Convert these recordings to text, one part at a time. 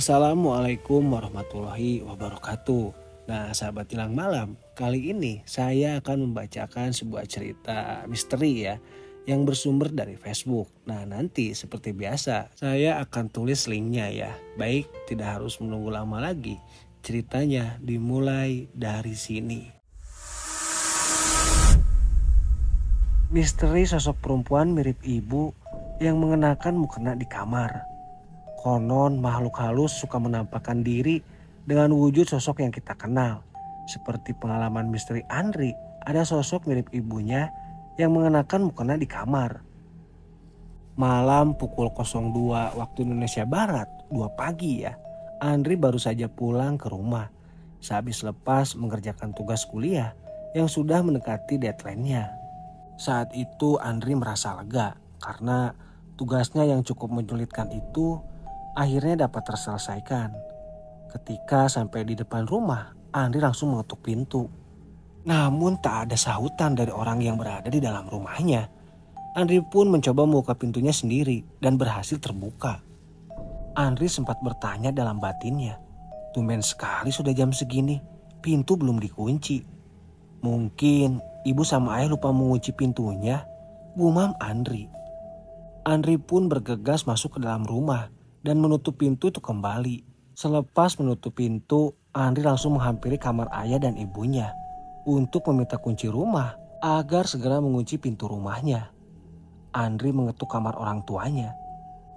Assalamualaikum warahmatullahi wabarakatuh. Nah, sahabat Tilang Malam, kali ini saya akan membacakan sebuah cerita misteri ya yang bersumber dari Facebook. Nah, nanti seperti biasa saya akan tulis linknya ya. Baik, tidak harus menunggu lama lagi. Ceritanya dimulai dari sini. Misteri sosok perempuan mirip ibu yang mengenakan mukena di kamar. Konon makhluk halus suka menampakkan diri dengan wujud sosok yang kita kenal. Seperti pengalaman misteri Andri, ada sosok mirip ibunya yang mengenakan mukena di kamar. Malam pukul 02 waktu Indonesia Barat, 2 pagi ya. Andri baru saja pulang ke rumah. Sehabis lepas mengerjakan tugas kuliah yang sudah mendekati deadline-nya. Saat itu Andri merasa lega karena tugasnya yang cukup menyulitkan itu akhirnya dapat terselesaikan. Ketika sampai di depan rumah, Andri langsung mengetuk pintu. Namun tak ada sahutan dari orang yang berada di dalam rumahnya. Andri pun mencoba membuka pintunya sendiri dan berhasil terbuka. Andri sempat bertanya dalam batinnya, tumben sekali sudah jam segini, pintu belum dikunci. Mungkin ibu sama ayah lupa mengunci pintunya, gumam Andri. Andri pun bergegas masuk ke dalam rumah dan menutup pintu itu kembali. Selepas menutup pintu, Andri langsung menghampiri kamar ayah dan ibunya untuk meminta kunci rumah agar segera mengunci pintu rumahnya. Andri mengetuk kamar orang tuanya.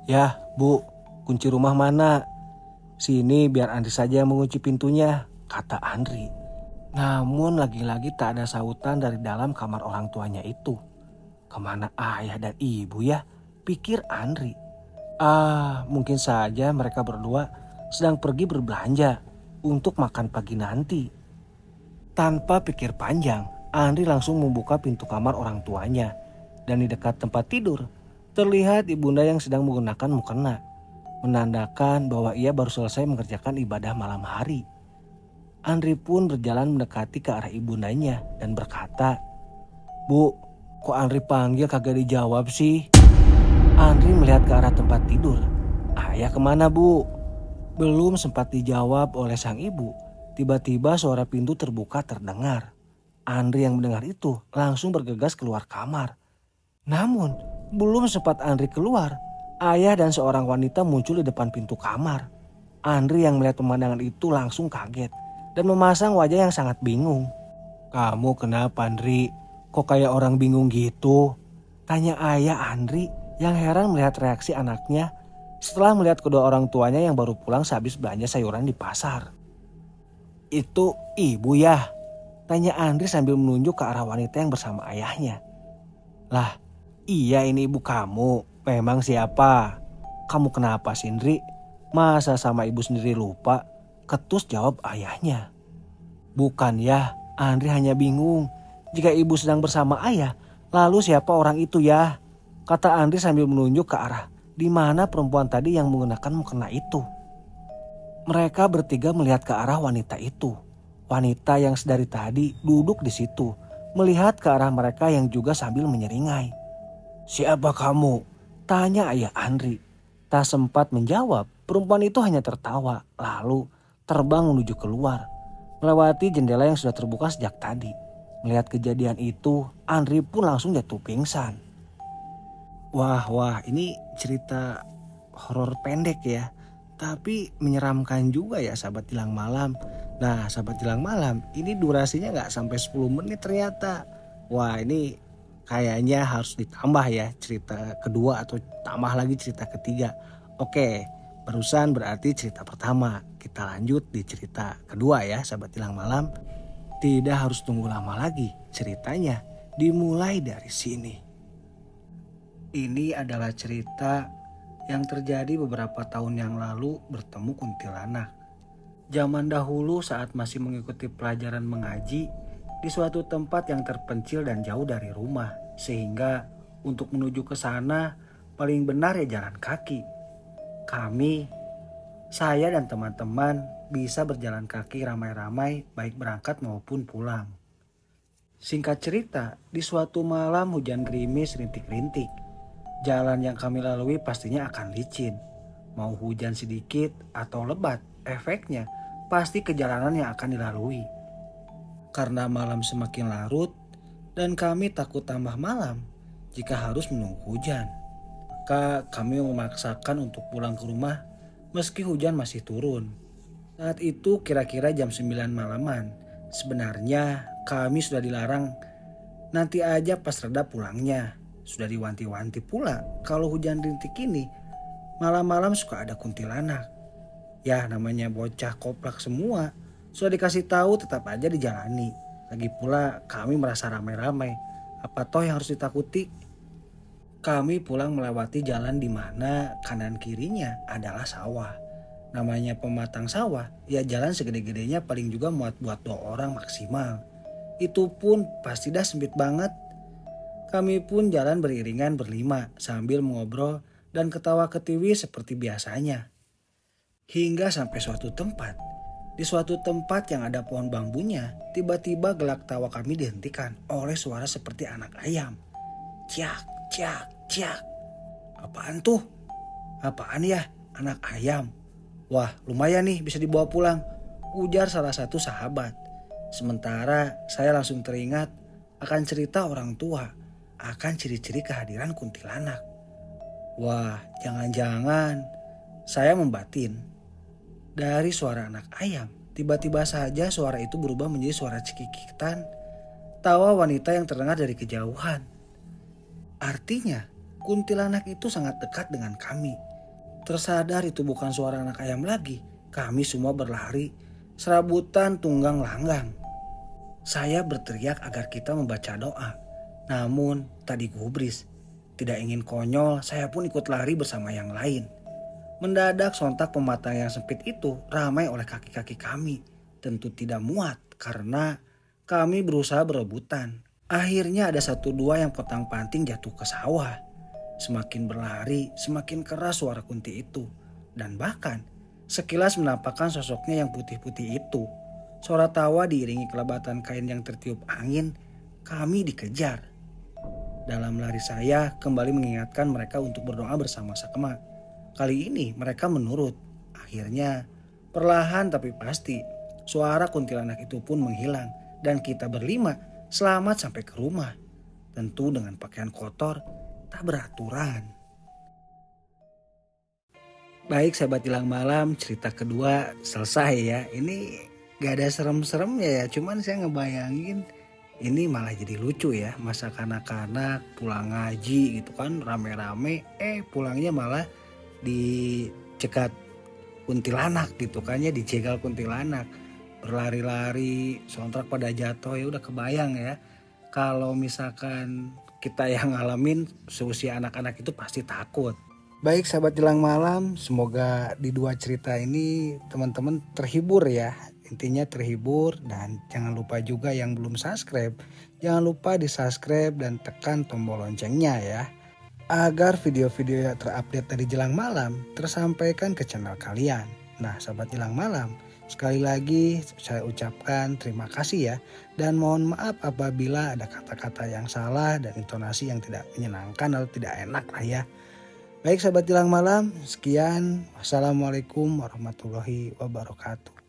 "Yah, Bu, kunci rumah mana? Sini biar Andri saja yang mengunci pintunya," kata Andri. Namun lagi-lagi tak ada sahutan dari dalam kamar orang tuanya itu. Kemana ayah dan ibu ya? Pikir Andri. Mungkin saja mereka berdua sedang pergi berbelanja untuk makan pagi nanti. Tanpa pikir panjang, Andri langsung membuka pintu kamar orang tuanya. Dan di dekat tempat tidur, terlihat ibunda yang sedang menggunakan mukena. Menandakan bahwa ia baru selesai mengerjakan ibadah malam hari. Andri pun berjalan mendekati ke arah ibundanya dan berkata, "Bu, kok Andri panggil kagak dijawab sih?" Andri melihat ke arah tempat tidur. "Ayah kemana, Bu?" Belum sempat dijawab oleh sang ibu, tiba-tiba suara pintu terbuka terdengar. Andri yang mendengar itu langsung bergegas keluar kamar. Namun, belum sempat Andri keluar, ayah dan seorang wanita muncul di depan pintu kamar. Andri yang melihat pemandangan itu langsung kaget dan memasang wajah yang sangat bingung. "Kamu kenapa, Andri? Kok kayak orang bingung gitu?" tanya ayah Andri yang heran melihat reaksi anaknya setelah melihat kedua orang tuanya yang baru pulang sehabis belanja sayuran di pasar. "Itu ibu ya?" tanya Andri sambil menunjuk ke arah wanita yang bersama ayahnya. "Lah, iya ini ibu kamu. Memang siapa? Kamu kenapa sih, Andri? Masa sama ibu sendiri lupa?" ketus jawab ayahnya. "Bukan ya, Andri hanya bingung. Jika ibu sedang bersama ayah, lalu siapa orang itu ya?" kata Andri sambil menunjuk ke arah di mana perempuan tadi yang menggunakan mukena itu. Mereka bertiga melihat ke arah wanita itu. Wanita yang sedari tadi duduk di situ, melihat ke arah mereka yang juga sambil menyeringai. "Siapa kamu?" tanya ayah Andri. Tak sempat menjawab, perempuan itu hanya tertawa, lalu terbang menuju keluar, melewati jendela yang sudah terbuka sejak tadi. Melihat kejadian itu, Andri pun langsung jatuh pingsan. Wah, ini cerita horor pendek ya, tapi menyeramkan juga ya sahabat Tilang Malam. Nah, sahabat Tilang Malam, ini durasinya nggak sampai 10 menit ternyata. Wah, ini kayaknya harus ditambah ya cerita kedua atau tambah lagi cerita ketiga. Oke, barusan berarti cerita pertama. Kita lanjut di cerita kedua ya sahabat Tilang Malam. Tidak harus tunggu lama lagi, ceritanya dimulai dari sini. Ini adalah cerita yang terjadi beberapa tahun yang lalu bertemu kuntilanak. Zaman dahulu saat masih mengikuti pelajaran mengaji di suatu tempat yang terpencil dan jauh dari rumah. Sehingga untuk menuju ke sana paling benar ya jalan kaki. Kami, saya dan teman-teman bisa berjalan kaki ramai-ramai baik berangkat maupun pulang. Singkat cerita, di suatu malam hujan gerimis rintik-rintik. Jalan yang kami lalui pastinya akan licin. Mau hujan sedikit atau lebat, efeknya pasti ke jalanan yang akan dilalui. Karena malam semakin larut dan kami takut tambah malam jika harus menunggu hujan. Maka kami memaksakan untuk pulang ke rumah meski hujan masih turun. Saat itu kira-kira jam 9 malaman. Sebenarnya kami sudah dilarang nanti aja pas reda pulangnya. Sudah diwanti-wanti pula kalau hujan rintik ini malam-malam suka ada kuntilanak. Ya namanya bocah koplak semua. Sudah dikasih tahu tetap aja dijalani. Lagi pula kami merasa ramai-ramai. Apa toh yang harus ditakuti? Kami pulang melewati jalan di mana kanan kirinya adalah sawah. Namanya pematang sawah, ya jalan segede-gedenya paling juga muat buat 2 orang maksimal. Itu pun pasti dah sempit banget. Kami pun jalan beriringan berlima sambil mengobrol dan ketawa ketiwi seperti biasanya. Hingga sampai suatu tempat. Di suatu tempat yang ada pohon bambunya, tiba-tiba gelak tawa kami dihentikan oleh suara seperti anak ayam. Ciak, ciak, ciak. Apaan tuh? Apaan ya? Anak ayam. Wah lumayan nih bisa dibawa pulang, ujar salah satu sahabat. Sementara saya langsung teringat akan cerita orang tua, akan ciri-ciri kehadiran kuntilanak. Wah jangan-jangan saya membatin. Dari suara anak ayam, tiba-tiba saja suara itu berubah menjadi suara cekikitan, tawa wanita yang terdengar dari kejauhan. Artinya kuntilanak itu sangat dekat dengan kami. Tersadar itu bukan suara anak ayam lagi. Kami semua berlari, serabutan tunggang langgang. Saya berteriak agar kita membaca doa. Namun tadi gubris. Tidak ingin konyol, saya pun ikut lari bersama yang lain. Mendadak sontak pematang yang sempit itu ramai oleh kaki-kaki kami. Tentu tidak muat karena kami berusaha berebutan. Akhirnya ada 1-2 yang potang-panting jatuh ke sawah. Semakin berlari, semakin keras suara kunti itu. Dan bahkan sekilas menampakkan sosoknya yang putih-putih itu. Suara tawa diiringi kelebatan kain yang tertiup angin. Kami dikejar. Dalam lari saya kembali mengingatkan mereka untuk berdoa bersama-sama. Kali ini mereka menurut. Akhirnya perlahan tapi pasti suara kuntilanak itu pun menghilang. Dan kita berlima selamat sampai ke rumah. Tentu dengan pakaian kotor tak beraturan. Baik sahabat Jelang Malam, cerita kedua selesai ya. Ini gak ada serem-seremnya ya, cuman saya ngebayangin ini malah jadi lucu ya. Masa kanak-kanak pulang ngaji gitu kan rame-rame, pulangnya malah dicegat kuntilanak gitu kan ya, dicegal kuntilanak. Berlari-lari, soundtrack pada jatuh, ya udah kebayang ya. Kalau misalkan kita yang ngalamin seusia anak-anak itu pasti takut. Baik sahabat Jelang Malam, semoga di 2 cerita ini teman-teman terhibur ya. Intinya terhibur, dan jangan lupa juga yang belum subscribe, jangan lupa di subscribe dan tekan tombol loncengnya ya. Agar video-video yang terupdate dari Jelang Malam tersampaikan ke channel kalian. Nah sahabat Jelang Malam, sekali lagi saya ucapkan terima kasih ya. Dan mohon maaf apabila ada kata-kata yang salah dan intonasi yang tidak menyenangkan atau tidak enak lah ya. Baik sahabat Jelang Malam, sekian. Wassalamualaikum warahmatullahi wabarakatuh.